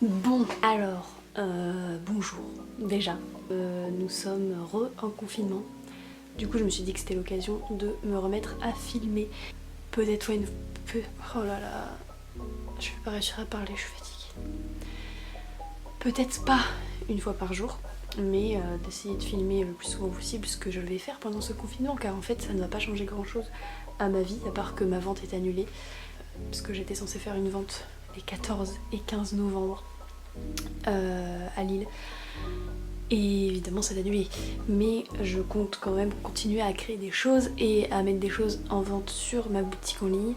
Bon, alors, bonjour, déjà. Nous sommes en confinement. Du coup, je me suis dit que c'était l'occasion de me remettre à filmer. Peut-être une... Oh là là, je vais pas réussir à parler, je suis fatiguée. Peut-être pas une fois par jour, mais d'essayer de filmer le plus souvent possible ce que je vais faire pendant ce confinement, car en fait, ça ne va pas changer grand-chose à ma vie, à part que ma vente est annulée, parce que j'étais censée faire une vente les 14 et 15 novembre. À Lille et évidemment c'est annulé, mais je compte quand même continuer à créer des choses et à mettre des choses en vente sur ma boutique en ligne,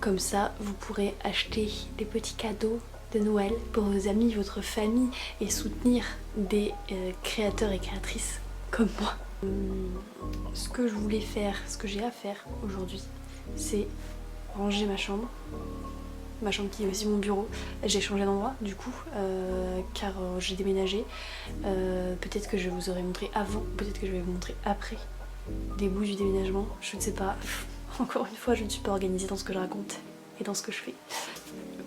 comme ça vous pourrez acheter des petits cadeaux de Noël pour vos amis, votre famille et soutenir des créateurs et créatrices comme moi. Ce que je voulais faire, ce que j'ai à faire aujourd'hui, c'est ranger ma chambre qui est aussi mon bureau. J'ai changé d'endroit du coup, car j'ai déménagé. Peut-être que je vous aurais montré avant, peut-être que je vais vous montrer après des bouts du déménagement, je ne sais pas. Encore une fois, je ne suis pas organisée dans ce que je raconte et dans ce que je fais.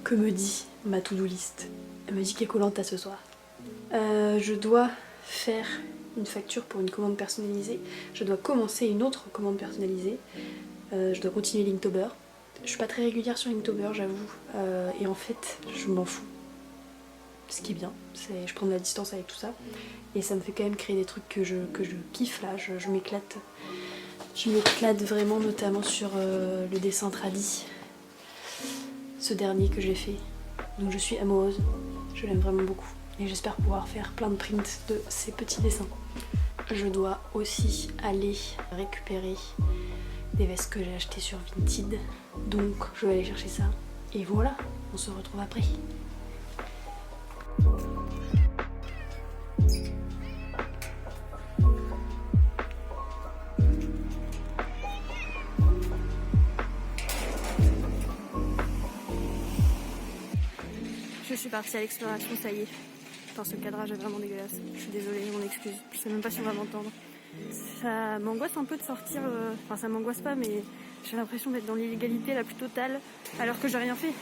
Que me dit ma to-do list? Elle me dit qu'elle est collante à ce soir. Je dois faire une facture pour une commande personnalisée. Je dois commencer une autre commande personnalisée. Je dois continuer Linktober. Je suis pas très régulière sur Inktober, j'avoue, et en fait je m'en fous. Ce qui est bien, c'est je prends de la distance avec tout ça et ça me fait quand même créer des trucs que je kiffe là, je m'éclate. Je m'éclate vraiment, notamment sur le dessin tradi, ce dernier que j'ai fait, donc je suis amoureuse, je l'aime vraiment beaucoup et j'espère pouvoir faire plein de prints de ces petits dessins. Je dois aussi aller récupérer des vestes que j'ai achetées sur Vinted, donc je vais aller chercher ça et voilà, on se retrouve après. Je suis partie à l'exploration, ça y est. Enfin, ce cadrage est vraiment dégueulasse. Je suis désolée, mon excuse. Je sais même pas si on va m'entendre. Ça m'angoisse un peu de sortir. Enfin, ça m'angoisse pas, mais j'ai l'impression d'être dans l'illégalité la plus totale, alors que j'ai rien fait.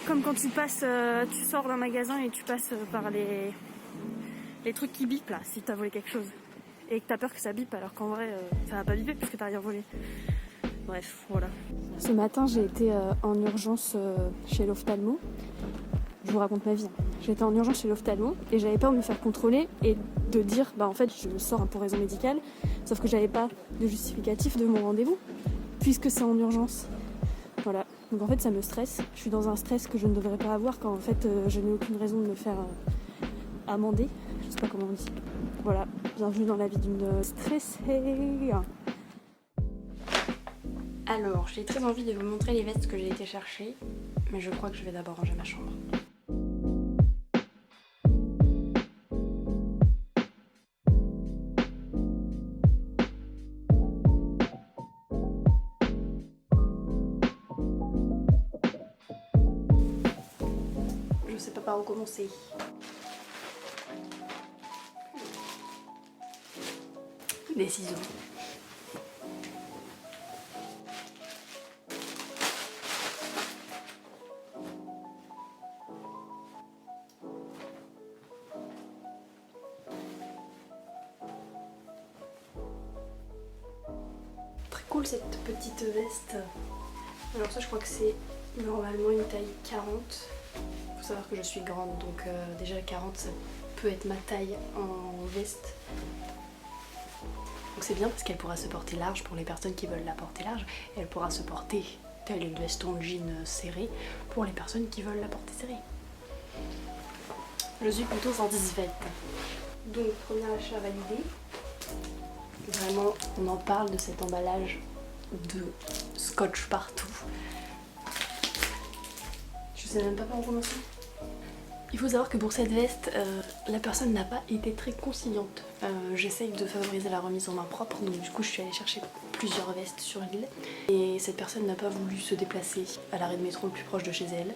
Comme quand tu passes, tu sors d'un magasin et tu passes par les trucs qui bipent là, si t'as volé quelque chose. Et que t'as peur que ça bipe, alors qu'en vrai, ça va pas biper puisque t'as rien volé. Bref, voilà. Ce matin, j'ai été en urgence chez l'ophtalmo. Je vous raconte ma vie. J'étais en urgence chez l'ophtalmo et j'avais peur de me faire contrôler et de dire bah en fait je sors pour raison médicale, sauf que j'avais pas de justificatif de mon rendez-vous puisque c'est en urgence. Voilà, donc en fait ça me stresse. Je suis dans un stress que je ne devrais pas avoir quand en fait je n'ai aucune raison de me faire amender. Je sais pas comment on dit. Voilà, bienvenue dans la vie d'une stressée. Alors, j'ai très envie de vous montrer les vestes que j'ai été chercher, mais je crois que je vais d'abord ranger ma chambre. Je sais pas par où commencer. Des ciseaux. Très cool cette petite veste. Alors ça je crois que c'est normalement une taille 40. Faut savoir que je suis grande, donc déjà 40 ça peut être ma taille en veste. Donc c'est bien parce qu'elle pourra se porter large pour les personnes qui veulent la porter large, et elle pourra se porter telle une veste en jean serrée pour les personnes qui veulent la porter serrée. Je suis plutôt satisfaite. Donc premier achat validé. Vraiment on en parle de cet emballage de scotch partout. Je sais même pas par où commencer. Il faut savoir que pour cette veste, la personne n'a pas été très conciliante. J'essaye de favoriser la remise en main propre, donc du coup je suis allée chercher plusieurs vestes sur Lille. Et cette personne n'a pas voulu se déplacer à l'arrêt de métro le plus proche de chez elle.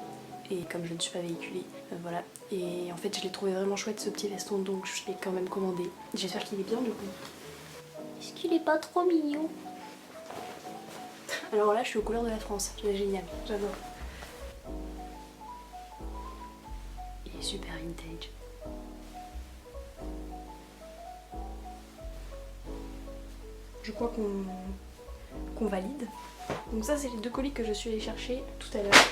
Et comme je ne suis pas véhiculée, voilà. Et en fait je l'ai trouvé vraiment chouette ce petit veston, donc je l'ai quand même commandé. J'espère qu'il est bien du coup. Est-ce qu'il est pas trop mignon? Alors là je suis aux couleurs de la France, c'est génial, j'adore. super vintage. Je crois qu'on valide. Donc ça c'est les 2 colis que je suis allée chercher tout à l'heure.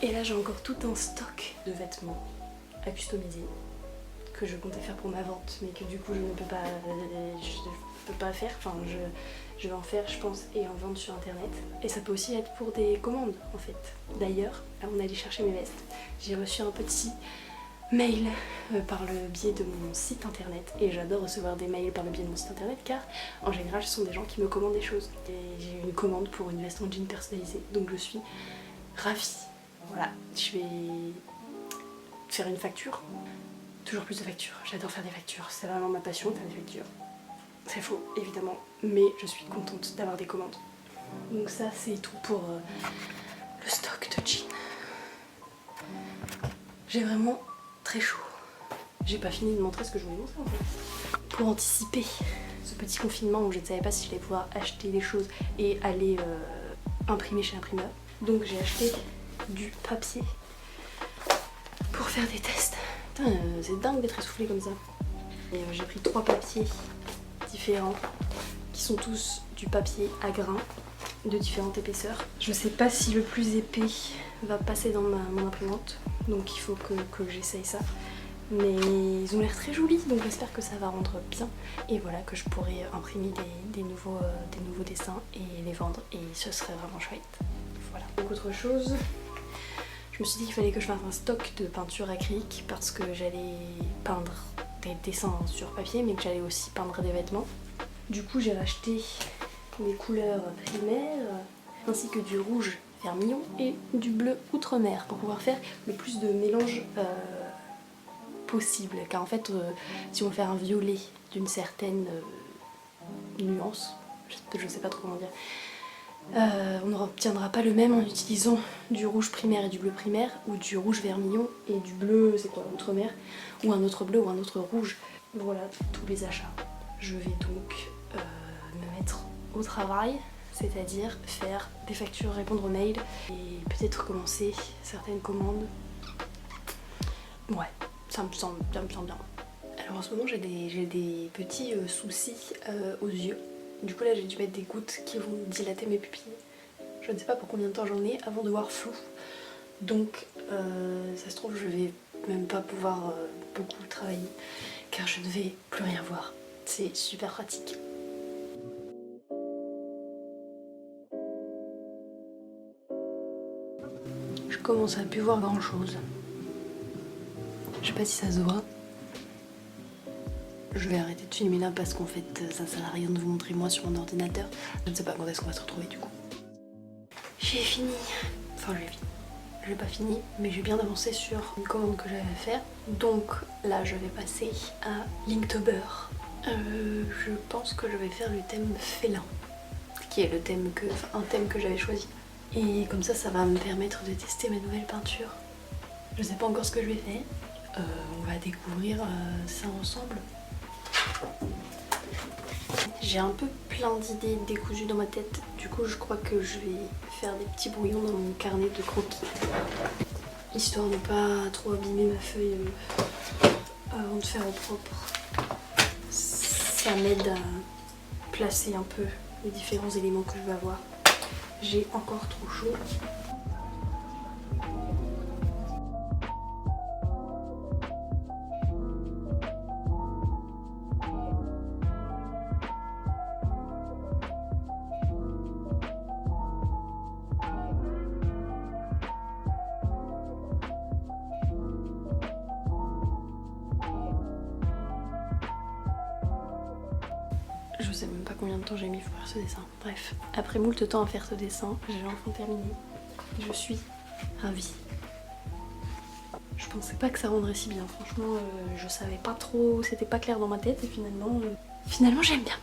Et là j'ai encore tout un stock de vêtements à customiser que je comptais faire pour ma vente, mais que du coup je ne peux pas faire. Enfin je vais en faire je pense et en vendre sur internet. Et ça peut aussi être pour des commandes en fait. D'ailleurs, on est allé chercher mes vestes. J'ai reçu un petit mail par le biais de mon site internet, et j'adore recevoir des mails par le biais de mon site internet car en général ce sont des gens qui me commandent des choses, et j'ai eu une commande pour une veste en jean personnalisée, donc je suis ravie. Voilà, je vais faire une facture, toujours plus de factures, j'adore faire des factures, c'est vraiment ma passion, faire des factures. C'est faux évidemment, mais je suis contente d'avoir des commandes. Donc ça c'est tout pour le stock de jeans. J'ai vraiment très chaud. J'ai pas fini de montrer ce que je voulais montrer en fait. Pour anticiper ce petit confinement où je ne savais pas si je allais pouvoir acheter des choses et aller imprimer chez l'imprimeur. Donc j'ai acheté du papier pour faire des tests. Putain, c'est dingue d'être essoufflé comme ça. Et j'ai pris 3 papiers différents qui sont tous du papier à grains de différentes épaisseurs. Je sais pas si le plus épais va passer dans mon imprimante, donc il faut que j'essaye ça. Mais ils ont l'air très jolis, donc j'espère que ça va rendre bien. Et voilà, que je pourrai imprimer des nouveaux dessins et les vendre, et ce serait vraiment chouette. Voilà. Donc autre chose, je me suis dit qu'il fallait que je fasse un stock de peinture acrylique parce que j'allais peindre des dessins sur papier, mais que j'allais aussi peindre des vêtements. Du coup j'ai racheté des couleurs primaires, ainsi que du rouge vermillon et du bleu outre-mer pour pouvoir faire le plus de mélange possible. Car en fait, si on veut faire un violet d'une certaine nuance, je sais pas trop comment dire, on n'obtiendra pas le même en utilisant du rouge primaire et du bleu primaire, ou du rouge vermillon et du bleu, c'est quoi, outre-mer, ou un autre bleu ou un autre rouge. Voilà tous les achats. Je vais donc me mettre au travail, c'est-à-dire faire des factures, répondre aux mails et peut-être commencer certaines commandes. Ouais, ça me semble bien. Alors en ce moment j'ai des petits soucis aux yeux. Du coup là j'ai dû mettre des gouttes qui vont dilater mes pupilles. Je ne sais pas pour combien de temps j'en ai avant de voir flou. Donc ça se trouve je vais même pas pouvoir beaucoup travailler car je ne vais plus rien voir. C'est super pratique. Je commence à plus voir grand chose. Je sais pas si ça se voit. Je vais arrêter de filmer là parce qu'en fait ça sert à rien de vous montrer moi sur mon ordinateur. Je ne sais pas quand est-ce qu'on va se retrouver du coup. J'ai fini. Enfin j'ai fini. J'ai pas fini, mais j'ai bien avancé sur une commande que j'avais à faire. Donc là je vais passer à Linktober. Je pense que je vais faire le thème félin, qui est un thème que j'avais choisi. Et comme ça va me permettre de tester mes nouvelles peintures. Je sais pas encore ce que je vais faire. On va découvrir ça ensemble. J'ai un peu plein d'idées décousues dans ma tête. Du coup je crois que je vais faire des petits brouillons dans mon carnet de croquis, histoire de pas trop abîmer ma feuille avant de faire au propre. Ça m'aide à placer un peu les différents éléments que je vais avoir. J'ai encore trop chaud. Je sais même pas combien de temps j'ai mis pour faire ce dessin. Bref, après moult temps à faire ce dessin, j'ai enfin terminé. Je suis ravie. Je pensais pas que ça rendrait si bien. Franchement, je savais pas trop, c'était pas clair dans ma tête et finalement j'aime bien.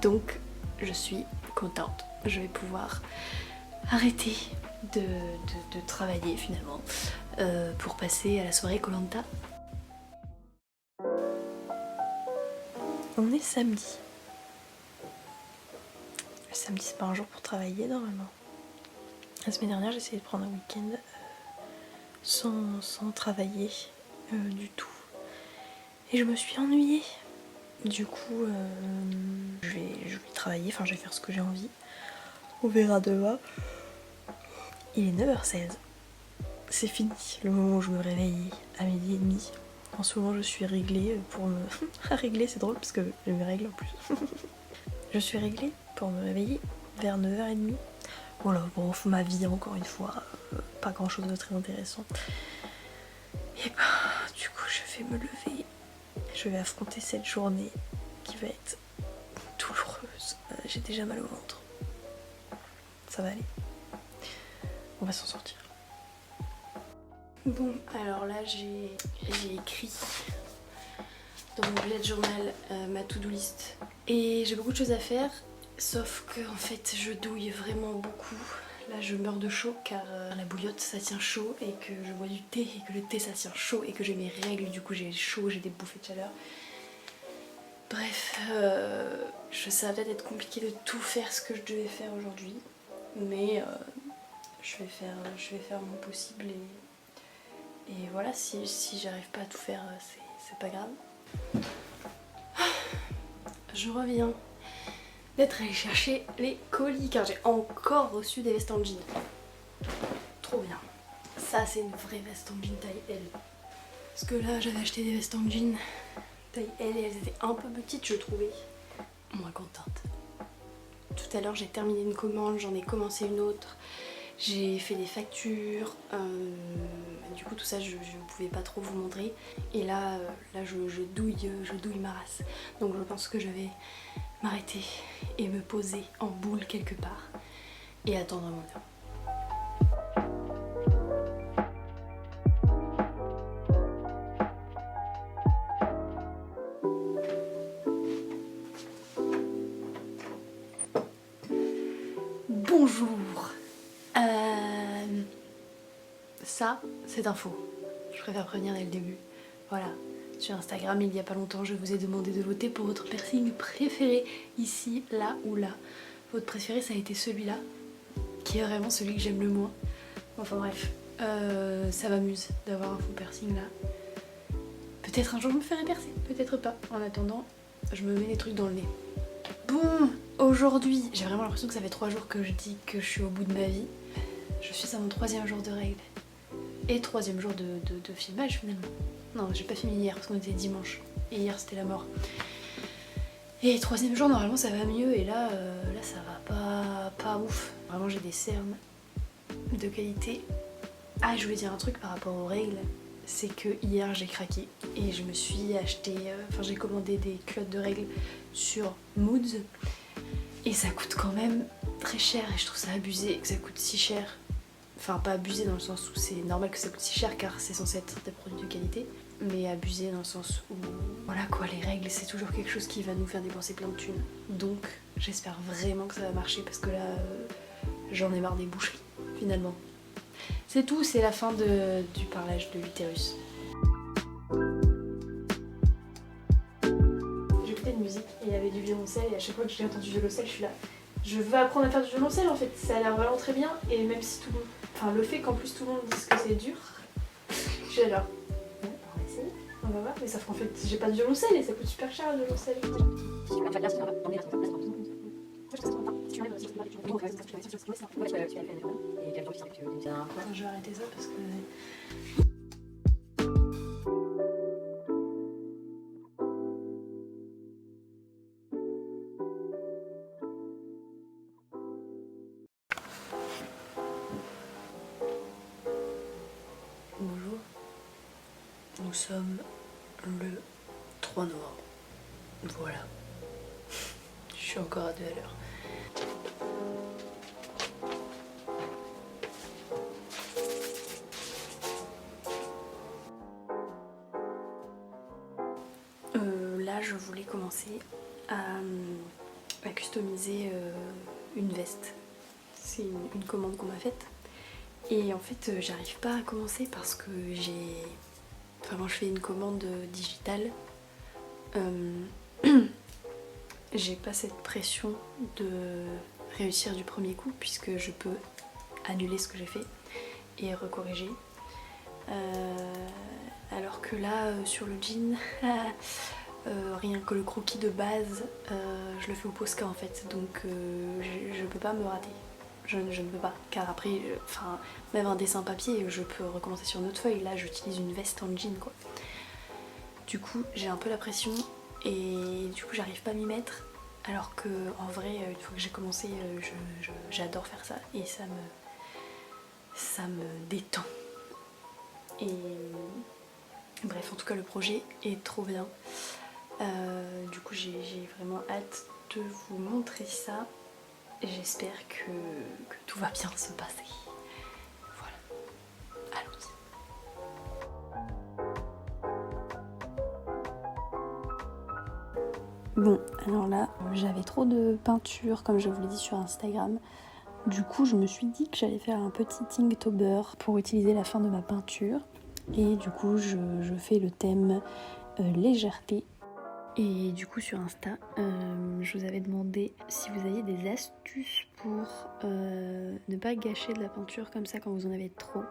Donc, je suis contente. Je vais pouvoir arrêter de travailler finalement pour passer à la soirée Koh Lanta. On est samedi. Le samedi c'est pas un jour pour travailler normalement. La semaine dernière j'ai essayé de prendre un week-end sans travailler du tout. Et je me suis ennuyée. Du coup, je vais travailler, enfin je vais faire ce que j'ai envie. On verra demain. Il est 9h16. C'est fini, le moment où je me réveille à 12h30. En ce moment, je suis réglée pour me... Réglée, c'est drôle parce que j'ai mes règles en plus. Je suis réglée pour me réveiller vers 9h30. Voilà, bon, ma vie encore une fois, pas grand chose de très intéressant. Et bah, du coup, je vais me lever. Je vais affronter cette journée qui va être douloureuse. J'ai déjà mal au ventre. Ça va aller. On va s'en sortir. Bon, alors là, j'ai écrit dans mon bullet journal ma to-do list. Et j'ai beaucoup de choses à faire, sauf que en fait, je douille vraiment beaucoup. Là, je meurs de chaud car la bouillotte ça tient chaud et que je bois du thé et que le thé ça tient chaud et que j'ai mes règles, du coup j'ai chaud, j'ai des bouffées de chaleur. Bref, ça va peut-être être compliqué de tout faire ce que je devais faire aujourd'hui, mais je vais faire mon possible et voilà, si j'arrive pas à tout faire, c'est pas grave. Je reviens d'être allée chercher les colis car j'ai encore reçu des vestes en jean. Trop bien. Ça c'est une vraie veste en jean taille L. Parce que là j'avais acheté des vestes en jean taille L et elles étaient un peu petites je trouvais. Moins contente. Tout à l'heure j'ai terminé une commande, j'en ai commencé une autre. J'ai fait des factures, du coup tout ça je pouvais pas trop vous montrer. Et là, je douille ma race. Donc je pense que je vais m'arrêter et me poser en boule quelque part et attendre mon heure. Bonjour. Ça, c'est un faux. Je préfère prévenir dès le début. Voilà. Sur Instagram, il y a pas longtemps, je vous ai demandé de voter pour votre piercing préféré, ici, là ou là. Votre préféré, ça a été celui-là, qui est vraiment celui que j'aime le moins. Enfin bref, ça m'amuse d'avoir un faux piercing là. Peut-être un jour je me ferai percer, peut-être pas. En attendant, je me mets des trucs dans le nez. Bon, aujourd'hui, j'ai vraiment l'impression que ça fait 3 jours que je dis que je suis au bout de ma vie. Je suis à mon 3e jour de règles. Et 3e jour de filmage finalement. Non, j'ai pas filmé hier parce qu'on était dimanche. Et hier c'était la mort. Et 3e jour normalement ça va mieux et là ça va pas ouf. Vraiment j'ai des cernes de qualité. Ah, je voulais dire un truc par rapport aux règles. C'est que hier j'ai craqué et je me suis acheté, j'ai commandé des culottes de règles sur Moods. Et ça coûte quand même très cher et je trouve ça abusé que ça coûte si cher. Enfin pas abusé dans le sens où c'est normal que ça coûte si cher car c'est censé être des produits de qualité, mais abusé dans le sens où voilà quoi, les règles c'est toujours quelque chose qui va nous faire dépenser plein de thunes. Donc j'espère vraiment que ça va marcher parce que là j'en ai marre des boucheries finalement. C'est tout, c'est la fin du parlage de l'utérus. J'écoutais une musique et il y avait du violoncelle et à chaque fois que j'ai entendu du violoncelle je suis là. Je veux apprendre à faire du violoncelle en fait, ça a l'air vraiment très bien et même si tout le monde... Enfin le fait qu'en plus tout le monde dise que c'est dur, je suis là. On va essayer, on va voir, mais sauf qu'en fait j'ai pas de violoncelle et ça coûte super cher le violoncelle. Je vais arrêter ça parce que... Bonjour, nous sommes le 3 novembre, voilà, je suis encore à 2 à l'heure. Là je voulais commencer à customiser une veste, c'est une commande qu'on m'a faite. Et en fait j'arrive pas à commencer parce que moi je fais une commande digitale. J'ai pas cette pression de réussir du premier coup puisque je peux annuler ce que j'ai fait et recorriger. Alors que là, sur le jean, rien que le croquis de base, je le fais au Posca en fait, donc je peux pas me rater. Je ne peux pas, car après, même un dessin papier, je peux recommencer sur une autre feuille. Là, j'utilise une veste en jean quoi. Du coup, j'ai un peu la pression et du coup, j'arrive pas à m'y mettre. Alors que en vrai, une fois que j'ai commencé, j'adore faire ça et ça me détend. Et bref, en tout cas, le projet est trop bien. Du coup, j'ai vraiment hâte de vous montrer ça. J'espère que tout va bien se passer. Voilà, allons-y. Bon, alors là, j'avais trop de peinture, comme je vous l'ai dit sur Instagram. Du coup, je me suis dit que j'allais faire un petit Inktober pour utiliser la fin de ma peinture. Et du coup, je fais le thème légèreté. Et du coup, sur Insta, je vous avais demandé si vous aviez des astuces pour ne pas gâcher de la peinture comme ça quand vous en avez trop.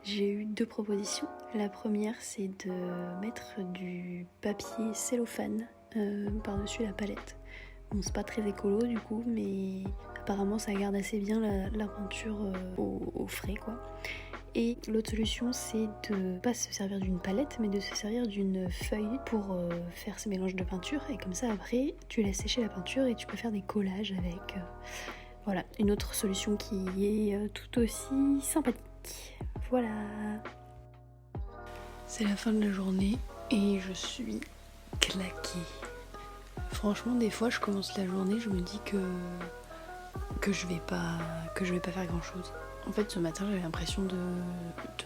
J'ai eu 2 propositions. La première, c'est de mettre du papier cellophane par-dessus la palette. Bon, c'est pas très écolo du coup, mais apparemment ça garde assez bien la peinture au frais quoi. Et l'autre solution, c'est de pas se servir d'une palette, mais de se servir d'une feuille pour faire ce mélange de peinture. Et comme ça, après, tu laisses sécher la peinture et tu peux faire des collages avec. Voilà, une autre solution qui est tout aussi sympathique. Voilà. C'est la fin de la journée et je suis claquée. Franchement, des fois, je commence la journée, je me dis que je vais pas faire grand chose. En fait, ce matin, j'avais l'impression de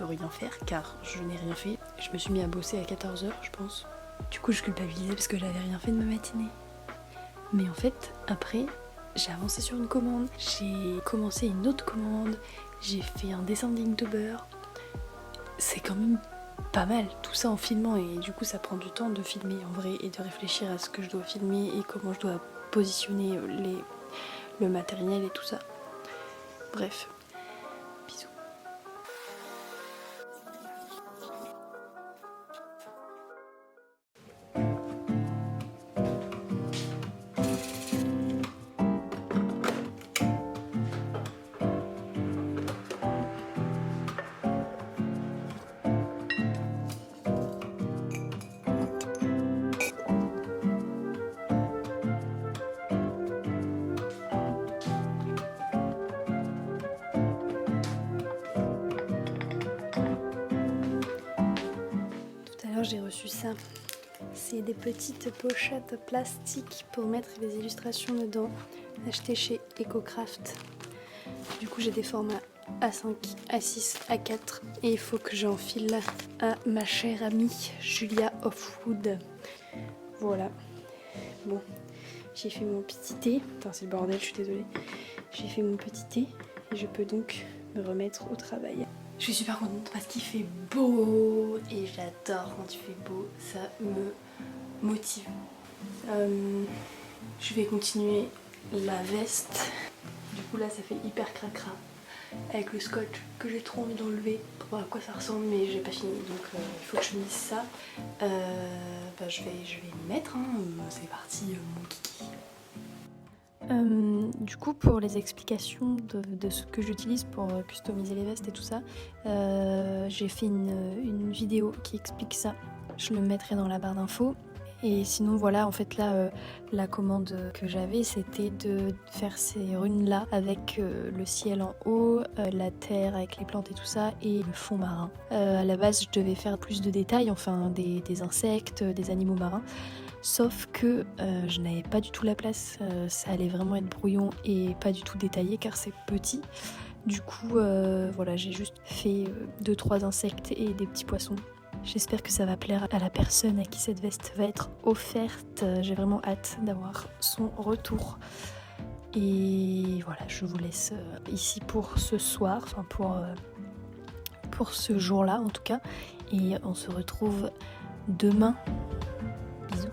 rien faire car je n'ai rien fait. Je me suis mis à bosser à 14h, je pense. Du coup, je culpabilisais parce que j'avais rien fait de ma matinée. Mais en fait, après, j'ai avancé sur une commande, j'ai commencé une autre commande, j'ai fait un dessin d'Inktober. C'est quand même pas mal, tout ça en filmant, et du coup, ça prend du temps de filmer en vrai et de réfléchir à ce que je dois filmer et comment je dois positionner le matériel et tout ça. Bref. Bisous. J'ai reçu ça. C'est des petites pochettes plastiques pour mettre les illustrations dedans, achetées chez EcoCraft. Du coup, j'ai des formats A5, A6, A4 et il faut que j'enfile à ma chère amie Julia Offwood. Voilà. Bon, j'ai fait mon petit thé. Attends, c'est le bordel, je suis désolée. J'ai fait mon petit thé et je peux donc me remettre au travail. Je suis super contente parce qu'il fait beau et j'adore quand il fait beau, ça me motive. Je vais continuer la veste. Du coup là ça fait hyper cracra avec le scotch que j'ai trop envie d'enlever pour voir à quoi ça ressemble, mais j'ai pas fini donc il faut que je finisse ça. Je vais m'y mettre, hein. C'est parti mon kiki. Du coup, pour les explications de ce que j'utilise pour customiser les vestes et tout ça, j'ai fait une vidéo qui explique ça. Je le mettrai dans la barre d'infos. Et sinon, voilà, en fait, là, la commande que j'avais, c'était de faire ces runes-là avec le ciel en haut, la terre avec les plantes et tout ça, et le fond marin. À la base, je devais faire plus de détails, enfin, des insectes, des animaux marins. Sauf que je n'avais pas du tout la place, ça allait vraiment être brouillon et pas du tout détaillé car c'est petit. Du coup, voilà, j'ai juste fait 2-3 insectes et des petits poissons. J'espère que ça va plaire à la personne à qui cette veste va être offerte. J'ai vraiment hâte d'avoir son retour. Et voilà, je vous laisse ici pour ce soir, enfin pour ce jour-là en tout cas. Et on se retrouve demain. Bisous.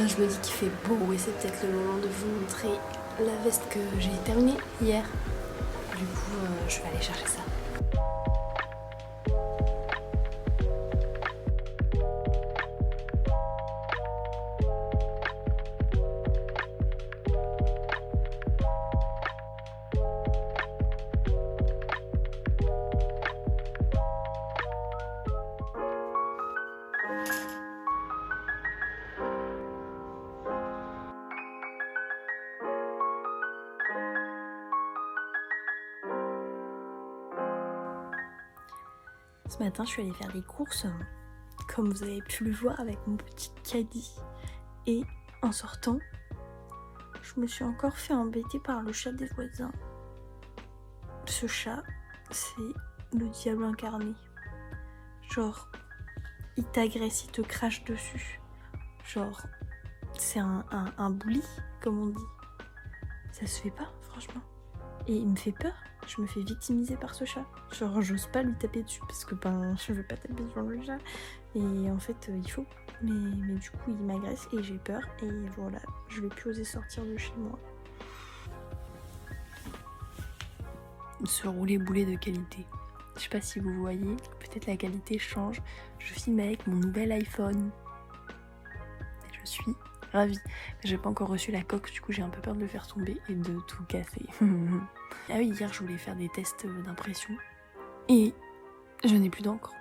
je me dis qu'il fait beau et c'est peut-être le moment de vous montrer la veste que j'ai terminée hier. Du coup, je vais aller chercher ça. Ce matin, je suis allée faire des courses, comme vous avez pu le voir, avec mon petit caddie. Et en sortant, je me suis encore fait embêter par le chat des voisins. Ce chat, c'est le diable incarné. Genre, il t'agresse, il te crache dessus. Genre, c'est un bully, comme on dit. Ça se fait pas, franchement. Et il me fait peur. Je me fais victimiser par ce chat. Genre, j'ose pas lui taper dessus parce que je veux pas taper sur le chat. Et en fait, il faut. Mais du coup, il m'agresse et j'ai peur. Et voilà, je vais plus oser sortir de chez moi. Ce roulé boulet de qualité. Je sais pas si vous voyez, peut-être la qualité change. Je filme avec mon nouvel iPhone. Et je suis ravie. J'ai pas encore reçu la coque, du coup j'ai un peu peur de le faire tomber et de tout casser. Ah oui, hier je voulais faire des tests d'impression et je n'ai plus d'encre.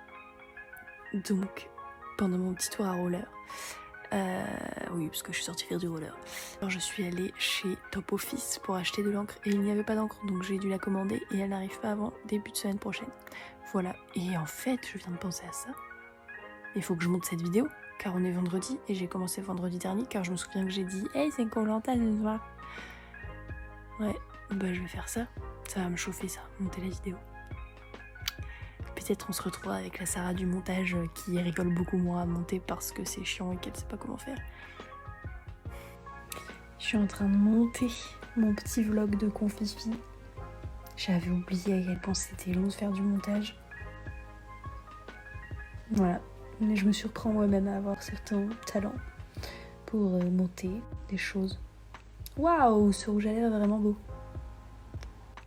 Donc, pendant mon petit tour à roller, oui, parce que je suis sortie faire du roller. Alors je suis allée chez Top Office pour acheter de l'encre et il n'y avait pas d'encre, donc j'ai dû la commander et elle n'arrive pas avant début de semaine prochaine. Voilà, et en fait, je viens de penser à ça. Il faut que je monte cette vidéo, car on est vendredi et j'ai commencé vendredi dernier, car je me souviens que j'ai dit « Hey, c'est Koh-Lanta ce soir !» Ouais, bah je vais faire ça. Ça va me chauffer ça, monter la vidéo. Peut-être on se retrouvera avec la Sarah du montage qui rigole beaucoup moins à monter parce que c'est chiant et qu'elle sait pas comment faire. Je suis en train de monter mon petit vlog de Confifi. J'avais oublié à quel point c'était long de faire du montage. Voilà, mais je me surprends moi-même à avoir certains talents pour monter des choses. Waouh, ce rouge à lèvres est vraiment beau.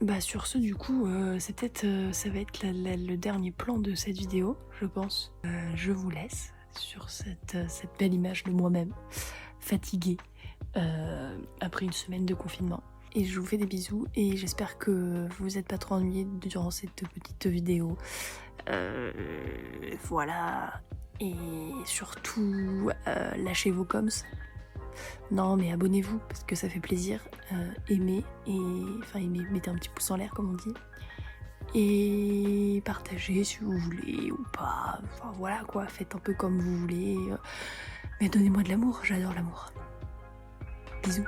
Bah sur ce du coup, c'est peut-être, ça va être le dernier plan de cette vidéo, je pense. Je vous laisse sur cette belle image de moi-même, fatiguée, après une semaine de confinement. Et je vous fais des bisous et j'espère que vous n'êtes pas trop ennuyés durant cette petite vidéo. Voilà. Et surtout, lâchez vos coms. Non mais abonnez-vous parce que ça fait plaisir, aimez, mettez un petit pouce en l'air comme on dit, et partagez si vous voulez ou pas, enfin voilà quoi, faites un peu comme vous voulez, mais donnez-moi de l'amour, j'adore l'amour. Bisous.